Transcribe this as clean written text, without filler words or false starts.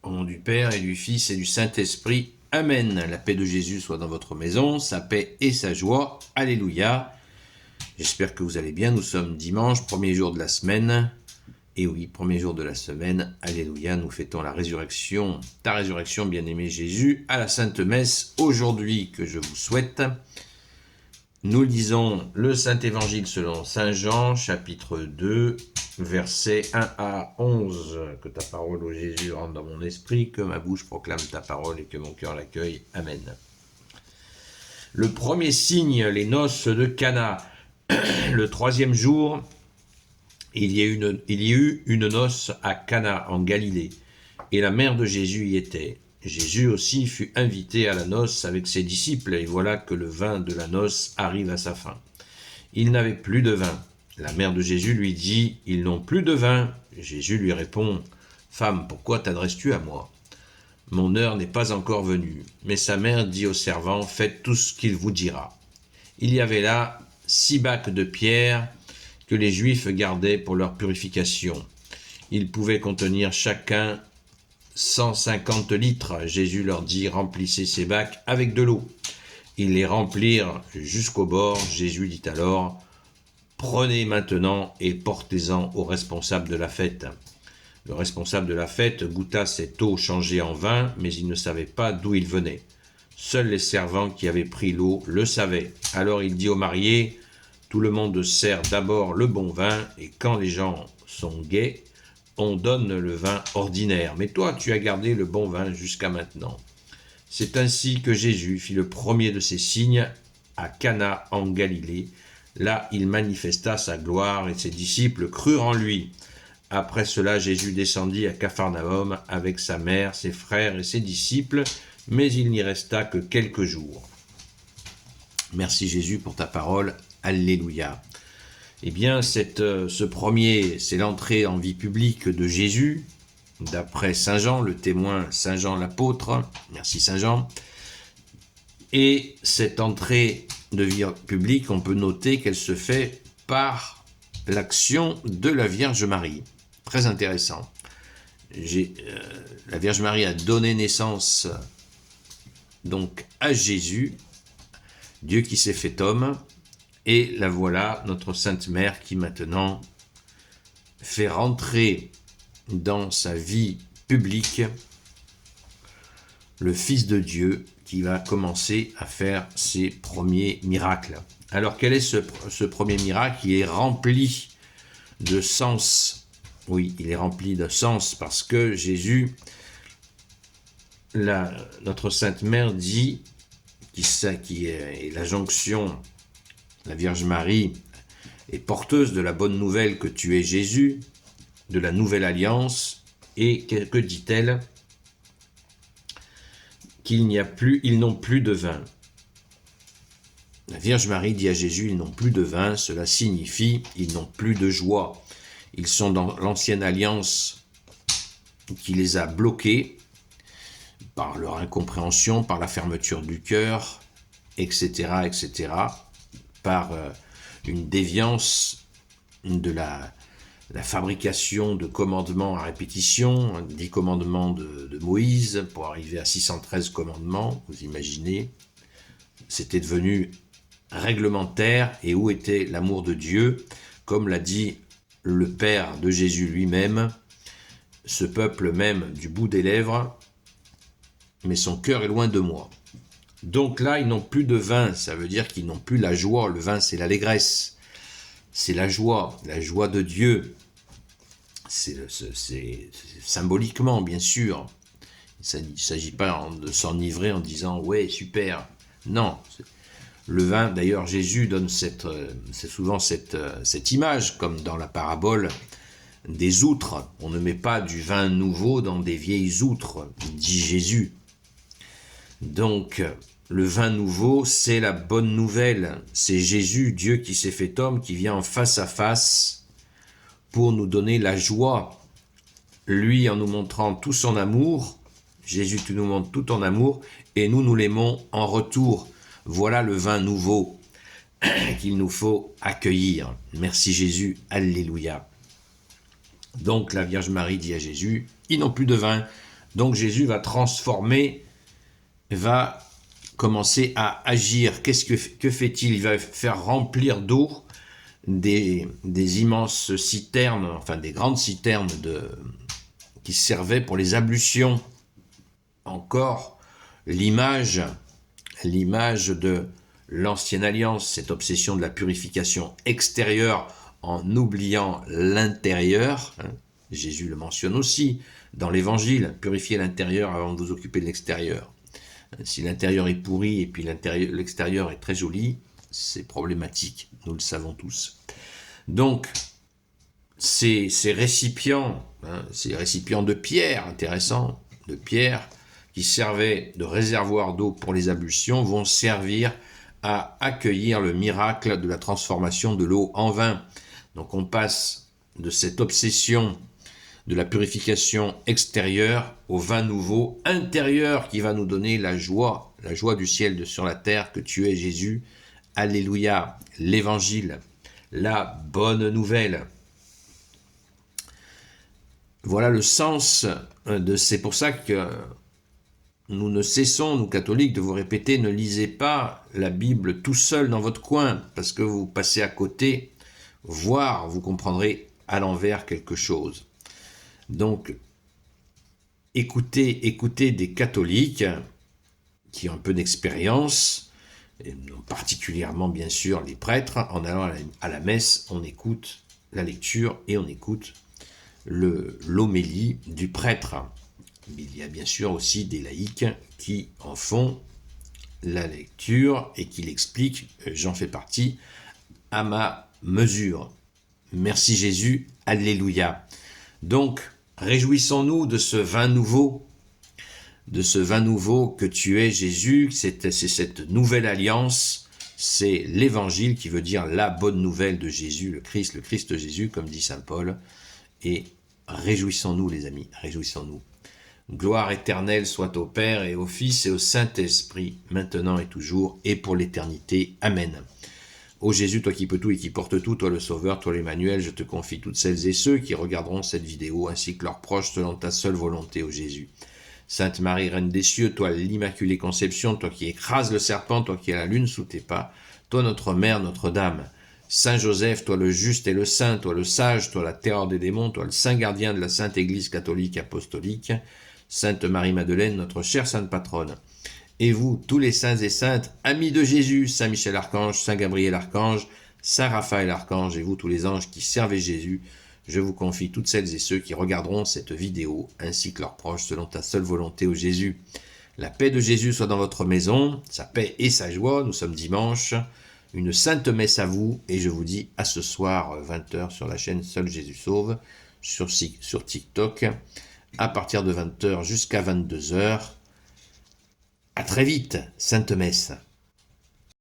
Au nom du Père et du Fils et du Saint-Esprit. Amen. La paix de Jésus soit dans votre maison, sa paix et sa joie. Alléluia. J'espère que vous allez bien. Nous sommes dimanche, premier jour de la semaine. Et oui, premier jour de la semaine. Alléluia. Nous fêtons la résurrection, ta résurrection, bien-aimé Jésus, à la Sainte Messe aujourd'hui que je vous souhaite. Nous lisons le Saint-Évangile selon Saint Jean, chapitre 2, versets 1 à 11. Que ta parole, ô Jésus, rentre dans mon esprit, que ma bouche proclame ta parole et que mon cœur l'accueille. Amen. Le premier signe, les noces de Cana. Le troisième jour, il y a eu une noce à Cana, en Galilée, et la mère de Jésus y était. Jésus aussi fut invité à la noce avec ses disciples, et voilà que le vin de la noce arrive à sa fin. Il n'avait plus de vin. La mère de Jésus lui dit, « Ils n'ont plus de vin. » Jésus lui répond, « Femme, pourquoi t'adresses-tu à moi ? Mon heure n'est pas encore venue. » Mais sa mère dit aux servants, « Faites tout ce qu'il vous dira. » Il y avait là 6 bacs de pierre que les Juifs gardaient pour leur purification. Ils pouvaient contenir chacun 150 litres. Jésus leur dit, remplissez ces bacs avec de l'eau. Ils les remplirent jusqu'au bord. Jésus dit alors, prenez maintenant et portez-en au responsable de la fête. Le responsable de la fête goûta cette eau changée en vin, mais il ne savait pas d'où il venait. Seuls les servants qui avaient pris l'eau le savaient. Alors il dit aux mariés, tout le monde sert d'abord le bon vin, et quand les gens sont gais, on donne le vin ordinaire. Mais toi, tu as gardé le bon vin jusqu'à maintenant. C'est ainsi que Jésus fit le premier de ces signes à Cana en Galilée. Là, il manifesta sa gloire et ses disciples crurent en lui. Après cela, Jésus descendit à Capharnaüm avec sa mère, ses frères et ses disciples, mais il n'y resta que quelques jours. Merci Jésus pour ta parole. Alléluia. Eh bien, c'est l'entrée en vie publique de Jésus, d'après Saint Jean, le témoin Saint Jean l'apôtre. Merci Saint Jean. Et cette entrée de vie publique, on peut noter qu'elle se fait par l'action de la Vierge Marie. Très intéressant. La Vierge Marie a donné naissance donc à Jésus, Dieu qui s'est fait homme, et la voilà, notre Sainte Mère, qui maintenant fait rentrer dans sa vie publique le Fils de Dieu qui va commencer à faire ses premiers miracles. Alors quel est ce premier miracle? Il est rempli de sens. Oui, il est rempli de sens parce que Jésus, notre Sainte Mère dit, qui est la jonction, la Vierge Marie est porteuse de la bonne nouvelle que tu es Jésus, de la nouvelle alliance, et que dit-elle? Ils n'ont plus de vin. La Vierge Marie dit à Jésus, ils n'ont plus de vin, cela signifie, ils n'ont plus de joie. Ils sont dans l'ancienne alliance qui les a bloqués par leur incompréhension, par la fermeture du cœur, etc., par une déviance de la fabrication de commandements à répétition, 10 commandements de Moïse pour arriver à 613 commandements, vous imaginez, c'était devenu réglementaire. Et où était l'amour de Dieu? Comme l'a dit le Père de Jésus lui-même, ce peuple m'aime du bout des lèvres, mais son cœur est loin de moi. Donc là, ils n'ont plus de vin, ça veut dire qu'ils n'ont plus la joie. Le vin, c'est l'allégresse, c'est la joie de Dieu. C'est symboliquement, bien sûr. Il ne s'agit pas de s'enivrer en disant « ouais, super ». Non, le vin, d'ailleurs, Jésus donne souvent cette image, comme dans la parabole des outres. On ne met pas du vin nouveau dans des vieilles outres, dit Jésus. Donc, le vin nouveau, c'est la bonne nouvelle. C'est Jésus, Dieu qui s'est fait homme, qui vient en face à face pour nous donner la joie. Lui, en nous montrant tout son amour, Jésus, tu nous montres tout ton amour, et nous l'aimons en retour. Voilà le vin nouveau qu'il nous faut accueillir. Merci Jésus, alléluia. Donc la Vierge Marie dit à Jésus, ils n'ont plus de vin. Donc Jésus va transformer, va commencer à agir. Que fait-il? Il va faire remplir d'eau des immenses citernes, enfin des grandes citernes qui servaient pour les ablutions. Encore l'image de l'ancienne alliance, cette obsession de la purification extérieure en oubliant l'intérieur. Jésus le mentionne aussi dans l'évangile, purifiez l'intérieur avant de vous occuper de l'extérieur. Si l'intérieur est pourri et puis l'extérieur est très joli, c'est problématique, nous le savons tous. Donc, ces récipients, ces récipients de pierre, intéressants, de pierre, qui servaient de réservoir d'eau pour les ablutions, vont servir à accueillir le miracle de la transformation de l'eau en vin. Donc on passe de cette obsession de la purification extérieure au vin nouveau intérieur qui va nous donner la joie du ciel sur la terre que tu es Jésus. Alléluia, l'évangile, la bonne nouvelle. Voilà le sens c'est pour ça que nous ne cessons, nous catholiques, de vous répéter, ne lisez pas la Bible tout seul dans votre coin, parce que vous passez à côté, voire vous comprendrez à l'envers quelque chose. Donc, écoutez des catholiques qui ont un peu d'expérience, et particulièrement bien sûr les prêtres. En allant à la messe, on écoute la lecture et on écoute l'homélie du prêtre. Mais il y a bien sûr aussi des laïcs qui en font la lecture et qui l'expliquent. J'en fais partie à ma mesure. Merci Jésus, alléluia. Donc, réjouissons-nous de ce vin nouveau que tu es Jésus. C'est cette nouvelle alliance, c'est l'évangile qui veut dire la bonne nouvelle de Jésus, le Christ Jésus, comme dit saint Paul. Et réjouissons-nous les amis, réjouissons-nous. Gloire éternelle soit au Père et au Fils et au Saint-Esprit, maintenant et toujours, et pour l'éternité. Amen. Ô Jésus, toi qui peux tout et qui portes tout, toi le Sauveur, toi l'Emmanuel, je te confie toutes celles et ceux qui regarderont cette vidéo, ainsi que leurs proches, selon ta seule volonté, ô Jésus. Sainte Marie, Reine des cieux, toi l'Immaculée Conception, toi qui écrases le serpent, toi qui as la lune sous tes pas, toi notre Mère, Notre-Dame. Saint Joseph, toi le juste et le saint, toi le sage, toi la terreur des démons, toi le saint gardien de la Sainte Église catholique apostolique, Sainte Marie-Madeleine, notre chère sainte patronne. Et vous, tous les saints et saintes, amis de Jésus, Saint Michel Archange, Saint Gabriel Archange, Saint Raphaël Archange, et vous tous les anges qui servez Jésus, je vous confie toutes celles et ceux qui regarderont cette vidéo, ainsi que leurs proches, selon ta seule volonté, ô Jésus. La paix de Jésus soit dans votre maison, sa paix et sa joie, nous sommes dimanche, une sainte messe à vous, et je vous dis à ce soir, 20h, sur la chaîne Seul Jésus Sauve, sur TikTok, à partir de 20h jusqu'à 22h. À très vite, Sainte Messe.